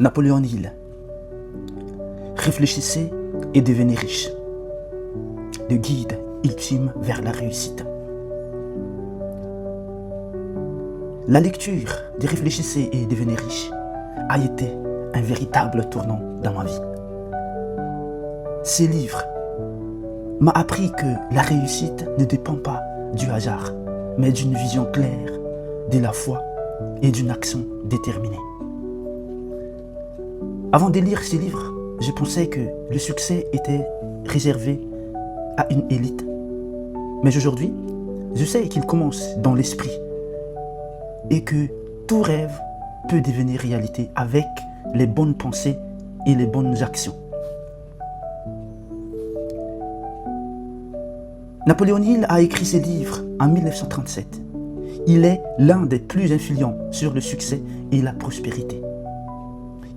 Napoléon Hill. Réfléchissez et devenez riche. Le guide ultime vers la réussite. La lecture de Réfléchissez et devenez riche a été un véritable tournant dans ma vie. Ces livres m'ont appris que la réussite ne dépend pas du hasard, mais d'une vision claire, de la foi et d'une action déterminée. Avant de lire ces livres, je pensais que le succès était réservé à une élite. Mais aujourd'hui, je sais qu'il commence dans l'esprit et que tout rêve peut devenir réalité avec les bonnes pensées et les bonnes actions. Napoléon Hill a écrit ses livres en 1937. Il est l'un des plus influents sur le succès et la prospérité.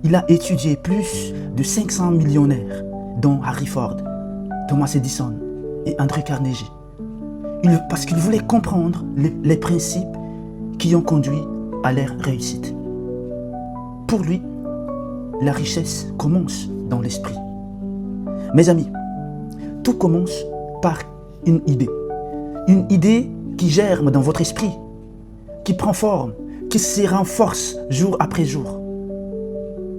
Il a étudié plus de 500 millionnaires, dont Henry Ford, Thomas Edison et Andrew Carnegie, parce qu'il voulait comprendre les principes qui ont conduit à leur réussite. Pour lui, la richesse commence dans l'esprit. Mes amis, tout commence par une idée qui germe dans votre esprit, qui prend forme, qui se renforce jour après jour.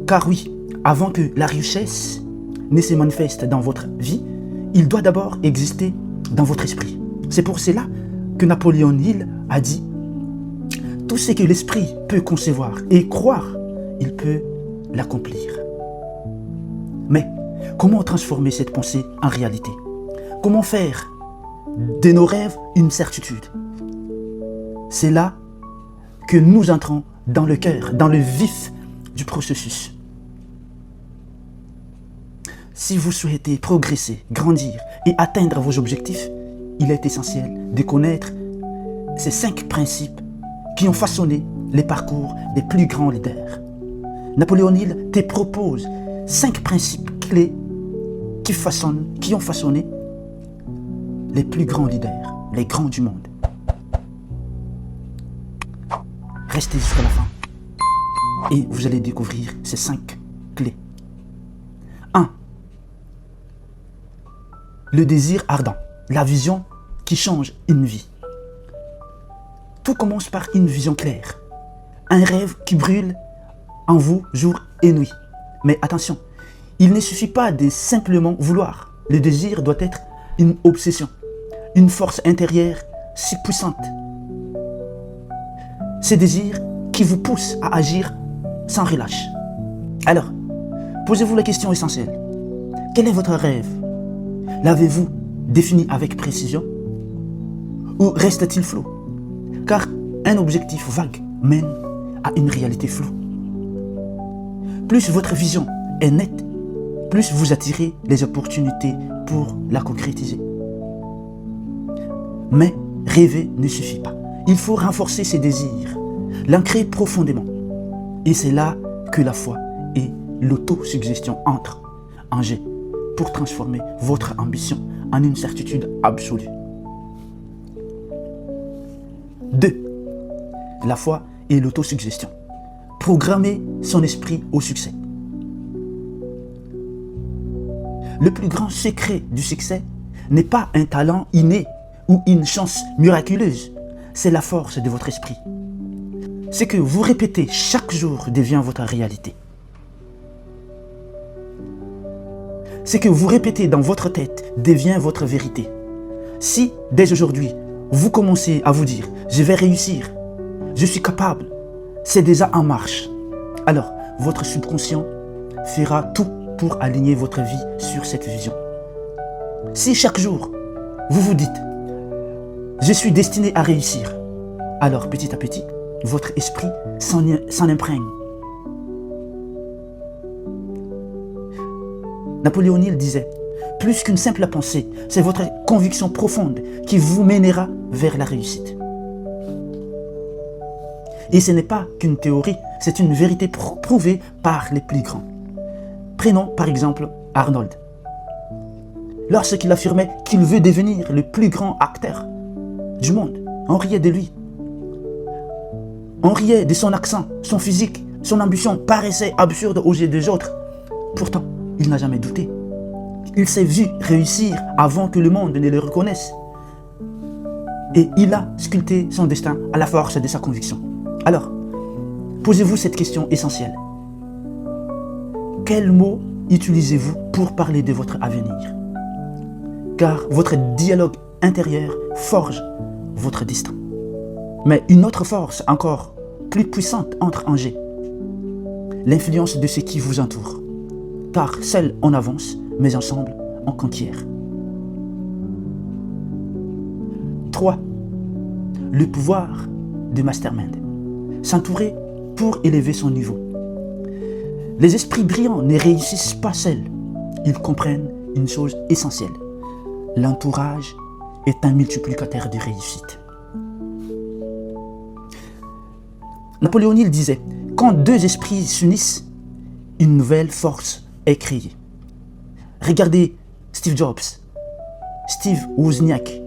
Car oui, avant que la richesse ne se manifeste dans votre vie, il doit d'abord exister dans votre esprit. C'est pour cela que Napoléon Hill a dit « Tout ce que l'esprit peut concevoir et croire, il peut l'accomplir. » Mais comment transformer cette pensée en réalité? Comment faire de nos rêves une certitude? C'est là que nous entrons dans le cœur, dans le vif du processus. Si vous souhaitez progresser, grandir et atteindre vos objectifs, il est essentiel de connaître ces 5 principes qui ont façonné les parcours des plus grands leaders. Napoléon Hill te propose 5 principes clés qui ont façonné les plus grands leaders, les grands du monde. Restez jusqu'à la fin et vous allez découvrir ces 5 clés. 1. Le désir ardent, la vision qui change une vie. Tout commence par une vision claire, un rêve qui brûle en vous jour et nuit. Mais attention, il ne suffit pas de simplement vouloir. Le désir doit être une obsession, une force intérieure si puissante. Ces désirs qui vous poussent à agir sans relâche. Alors, posez-vous la question essentielle. Quel est votre rêve? L'avez-vous défini avec précision? Ou reste-t-il flou? Car un objectif vague mène à une réalité floue. Plus votre vision est nette, plus vous attirez les opportunités pour la concrétiser. Mais rêver ne suffit pas. Il faut renforcer ses désirs, l'ancrer profondément. Et c'est là que la foi et l'autosuggestion entrent en jeu pour transformer votre ambition en une certitude absolue. 2. La foi et l'autosuggestion. Programmer son esprit au succès. Le plus grand secret du succès n'est pas un talent inné ou une chance miraculeuse, c'est la force de votre esprit. Ce que vous répétez chaque jour devient votre réalité. Ce que vous répétez dans votre tête devient votre vérité. Si, dès aujourd'hui, vous commencez à vous dire « je vais réussir »,« je suis capable », c'est déjà en marche. Alors, votre subconscient fera tout pour aligner votre vie sur cette vision. Si chaque jour, vous vous dites « je suis destiné à réussir », alors petit à petit, votre esprit s'en imprègne. Napoléon Hill disait « plus qu'une simple pensée, c'est votre conviction profonde qui vous mènera vers la réussite ». Et ce n'est pas qu'une théorie, c'est une vérité prouvée par les plus grands. Prenons par exemple Arnold. Lorsqu'il affirmait qu'il veut devenir le plus grand acteur du monde, on riait de lui. On riait de son accent, son physique, Son ambition paraissait absurde aux yeux des autres. Pourtant, il n'a jamais douté. Il s'est vu réussir avant que le monde ne le reconnaisse. Et il a sculpté son destin à la force de sa conviction. Alors, posez-vous cette question essentielle. Quels mots utilisez-vous pour parler de votre avenir? Car votre dialogue intérieur forge votre destin. Mais une autre force encore plus puissante entre en jeu. L'influence de ce qui vous entoure. Car seul on avance, mais ensemble on conquiert. 3. Le pouvoir de mastermind. S'entourer pour élever son niveau. Les esprits brillants ne réussissent pas seuls. Ils comprennent une chose essentielle. L'entourage est un multiplicateur de réussite. Napoléon Hill disait, quand deux esprits s'unissent, une nouvelle force est créée. Regardez Steve Jobs, Steve Wozniak.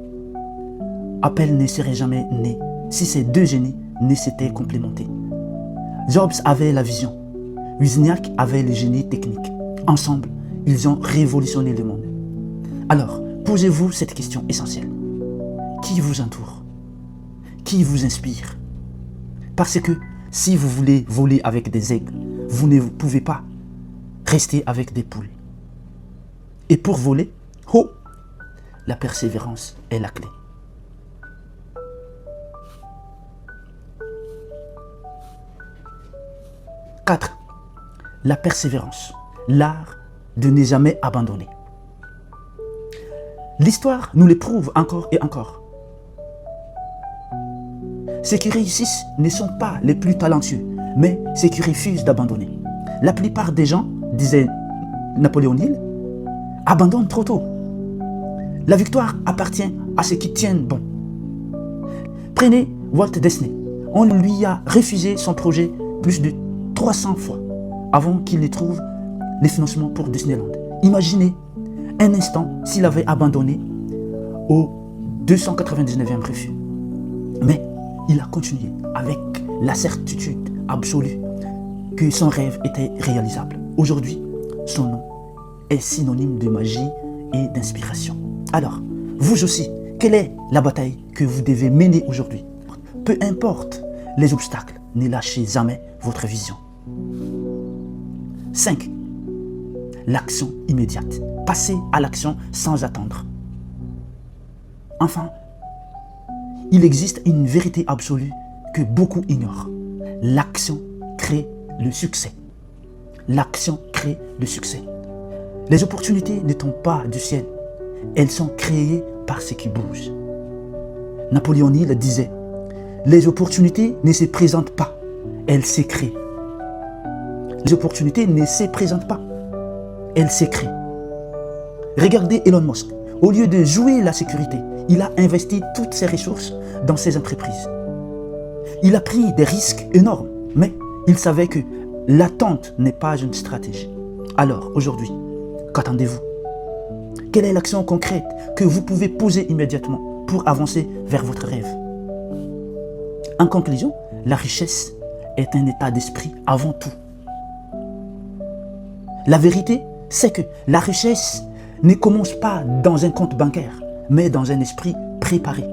Apple ne serait jamais né si ces deux génies ne s'étaient complémentés. Jobs avait la vision, Wozniak avait le génie technique. Ensemble, ils ont révolutionné le monde. Alors, posez-vous cette question essentielle. Qui vous entoure? Qui vous inspire? Parce que si vous voulez voler avec des aigles, vous ne pouvez pas rester avec des poules. Et pour voler, la persévérance est la clé. « 4. La persévérance, l'art de ne jamais abandonner. L'histoire nous le prouve encore et encore. Ceux qui réussissent ne sont pas les plus talentueux, mais ceux qui refusent d'abandonner. La plupart des gens, disait Napoléon Hill, abandonnent trop tôt. La victoire appartient à ceux qui tiennent bon. Prenez Walt Disney. On lui a refusé son projet plus de 300 fois avant qu'il ne trouve les financements pour Disneyland. Imaginez un instant s'il avait abandonné au 299e refus. Mais il a continué avec la certitude absolue que son rêve était réalisable. Aujourd'hui, son nom est synonyme de magie et d'inspiration. Alors, vous aussi, quelle est la bataille que vous devez mener aujourd'hui? Peu importe les obstacles, ne lâchez jamais votre vision. 5. L'action immédiate. Passez à l'action sans attendre. Enfin, il existe une vérité absolue que beaucoup ignorent. L'action crée le succès. L'action crée le succès. Les opportunités ne tombent pas du ciel. Elles sont créées par ce qui bouge. Napoléon Hill disait, les opportunités ne se présentent pas, elles se créent. Les opportunités ne se présentent pas, elles se créent. Regardez Elon Musk. Au lieu de jouer la sécurité, il a investi toutes ses ressources dans ses entreprises. Il a pris des risques énormes, mais il savait que l'attente n'est pas une stratégie. Alors, aujourd'hui, qu'attendez-vous? Quelle est l'action concrète que vous pouvez poser immédiatement pour avancer vers votre rêve? En conclusion, la richesse est un état d'esprit avant tout. La vérité, c'est que la richesse ne commence pas dans un compte bancaire, mais dans un esprit préparé.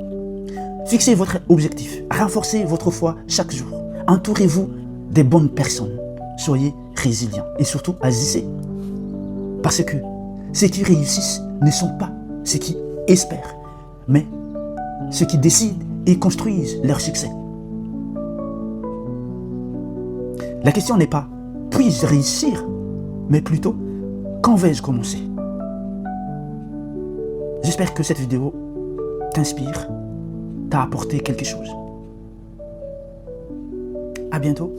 Fixez votre objectif, renforcez votre foi chaque jour. Entourez-vous des bonnes personnes. Soyez résilients et surtout agissez. Parce que ceux qui réussissent ne sont pas ceux qui espèrent, mais ceux qui décident et construisent leur succès. La question n'est pas « puis-je réussir ?» mais plutôt « quand vais-je commencer ?» J'espère que cette vidéo t'inspire, t'a apporté quelque chose. À bientôt.